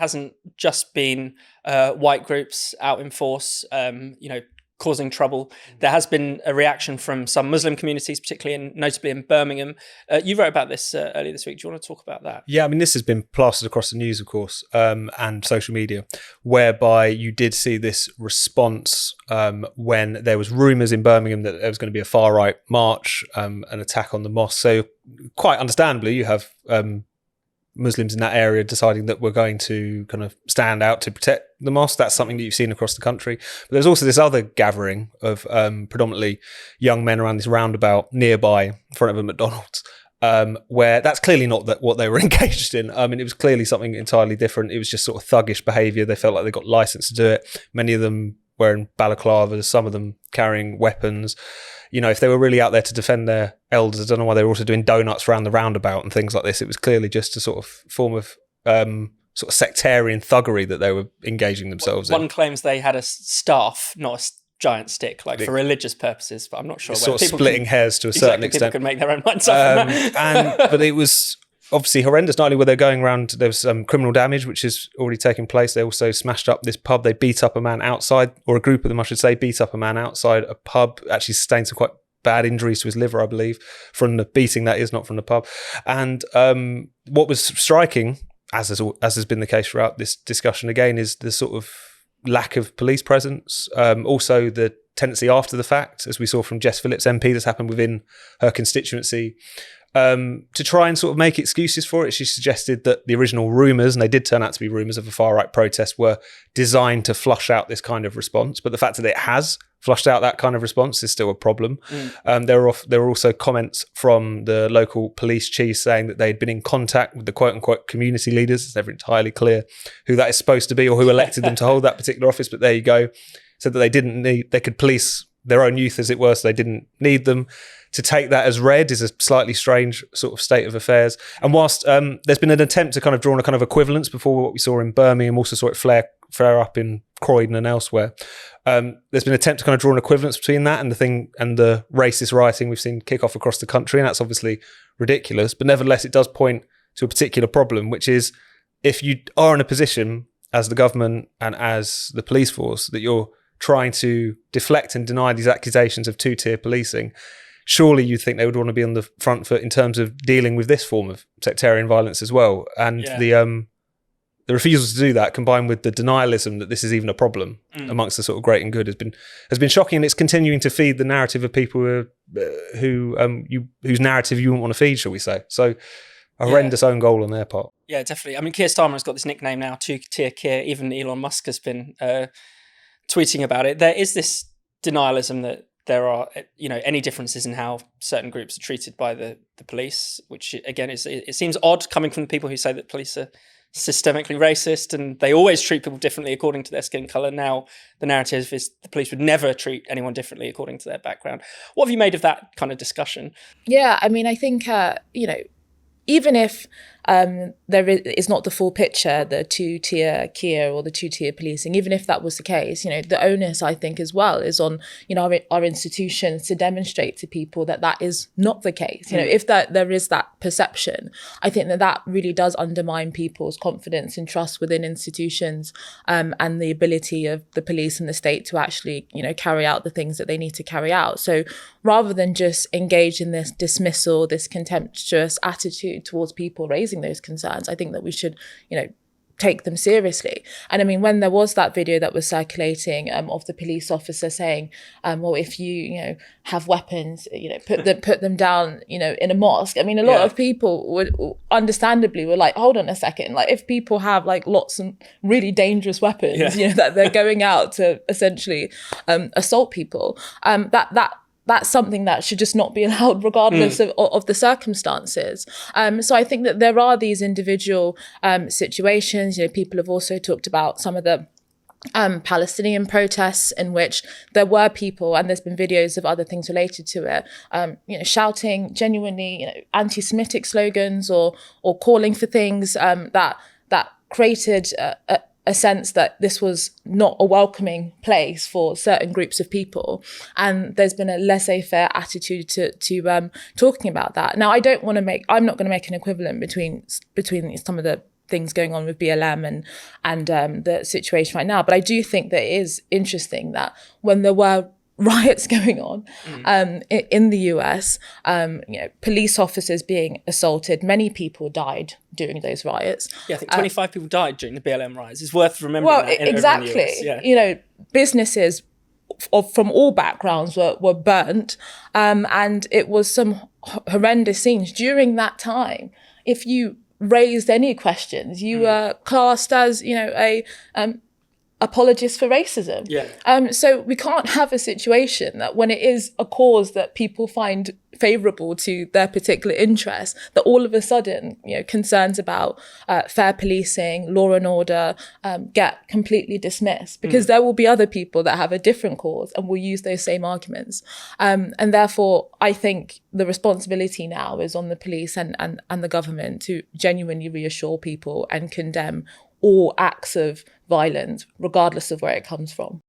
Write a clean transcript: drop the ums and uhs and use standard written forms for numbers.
hasn't just been white groups out in force, causing trouble. There has been a reaction from some Muslim communities, particularly notably in Birmingham. You wrote about this earlier this week. Do you want to talk about that? Yeah, I mean, this has been plastered across the news, of course, and social media, whereby you did see this response when there was rumours in Birmingham that there was going to be a far-right march, an attack on the mosque. So quite understandably, you have Muslims in that area deciding that we're going to kind of stand out to protect the mosque. That's something that you've seen across the country. But there's also this other gathering of predominantly young men around this roundabout nearby in front of a McDonald's, where that's clearly not what they were engaged in. I mean, it was clearly something entirely different. It was just sort of thuggish behaviour. They felt like they got licence to do it. Many of them wearing balaclavas, some of them carrying weapons. You know, if they were really out there to defend their elders, I don't know why they were also doing donuts around the roundabout and things like this. It was clearly just a sort of form of sort of sectarian thuggery that they were engaging themselves in. One claims they had a staff, not a giant stick, like for religious purposes, but I'm not sure. Sort of splitting hairs to a certain extent. People could make their own minds up from that. But it was obviously horrendous. Not only were they going around, there was criminal damage, which is already taking place. They also smashed up this pub. They beat up a man outside, or a group of them, I should say, beat up a man outside a pub, actually sustained some quite bad injuries to his liver, I believe, from the beating, that is, not from the pub. And what was striking, as has been the case throughout this discussion again, is the sort of lack of police presence. Also the tendency after the fact, as we saw from Jess Phillips MP, that's happened within her constituency, to try and sort of make excuses for it. She suggested that the original rumours, and they did turn out to be rumours of a far-right protest, were designed to flush out this kind of response. But the fact that it has flushed out that kind of response is still a problem. There were also comments from the local police chief saying that they'd been in contact with the quote-unquote community leaders. It's never entirely clear who that is supposed to be or who elected them to hold that particular office, but there you go. Said that they could police their own youth, as it were, so they didn't need them. To take that as read is a slightly strange sort of state of affairs. And whilst there's been an attempt to kind of draw on a kind of equivalence before what we saw in Birmingham, also saw it flare up in Croydon and elsewhere, there's been an attempt to kind of draw an equivalence between that and the racist rioting we've seen kick off across the country, and that's obviously ridiculous. But nevertheless, it does point to a particular problem, which is if you are in a position as the government and as the police force that you're trying to deflect and deny these accusations of two-tier policing, surely you'd think they would want to be on the front foot in terms of dealing with this form of sectarian violence as well. And the refusal to do that, combined with the denialism that this is even a problem amongst the sort of great and good, has been shocking, and it's continuing to feed the narrative of people whose narrative you wouldn't want to feed, shall we say. So a horrendous own goal on their part. Yeah, definitely. I mean, Keir Starmer has got this nickname now, two-tier Keir. Even Elon Musk has been tweeting about it. There is this denialism that there are, any differences in how certain groups are treated by the police, which again it seems odd coming from the people who say that police are systemically racist and they always treat people differently according to their skin colour. Now the narrative is the police would never treat anyone differently according to their background. What have you made of that kind of discussion? Yeah, I mean, I think even if there is not the full picture, the two-tier Keir or the two-tier policing, even if that was the case, the onus, I think, as well, is on, our institutions to demonstrate to people that that is not the case. If there is that perception, I think that really does undermine people's confidence and trust within institutions, and the ability of the police and the state to actually, carry out the things that they need to carry out. So rather than just engage in this dismissal, this contemptuous attitude towards people raising those concerns, I think that we should, take them seriously. And I mean, when there was that video that was circulating of the police officer saying, well, if you, have weapons, put them down, in a mosque. I mean, a lot of people would understandably were like, hold on a second, like if people have like lots of really dangerous weapons, that they're going out to essentially assault people, that's something that should just not be allowed regardless of the circumstances. So I think that there are these individual situations. People have also talked about some of the Palestinian protests in which there were people, and there's been videos of other things related to it, shouting genuinely, anti-Semitic slogans or calling for things that created a sense that this was not a welcoming place for certain groups of people. And there's been a laissez-faire attitude to talking about that. Now, I'm not going to make an equivalent between some of the things going on with BLM and the situation right now. But I do think that it is interesting that when there were riots going on in the US, police officers being assaulted, many people died during those riots. Yeah, I think 25 people died during the BLM riots. It's worth remembering that exactly. over in the US. Businesses from all backgrounds were burnt, and it was some horrendous scenes during that time. If you raised any questions, you were classed as a apologist for racism. Yeah. So we can't have a situation that when it is a cause that people find favourable to their particular interests, that all of a sudden, concerns about fair policing, law and order, get completely dismissed, because there will be other people that have a different cause and will use those same arguments. And therefore, I think the responsibility now is on the police and the government to genuinely reassure people and condemn all acts of violence, regardless of where it comes from.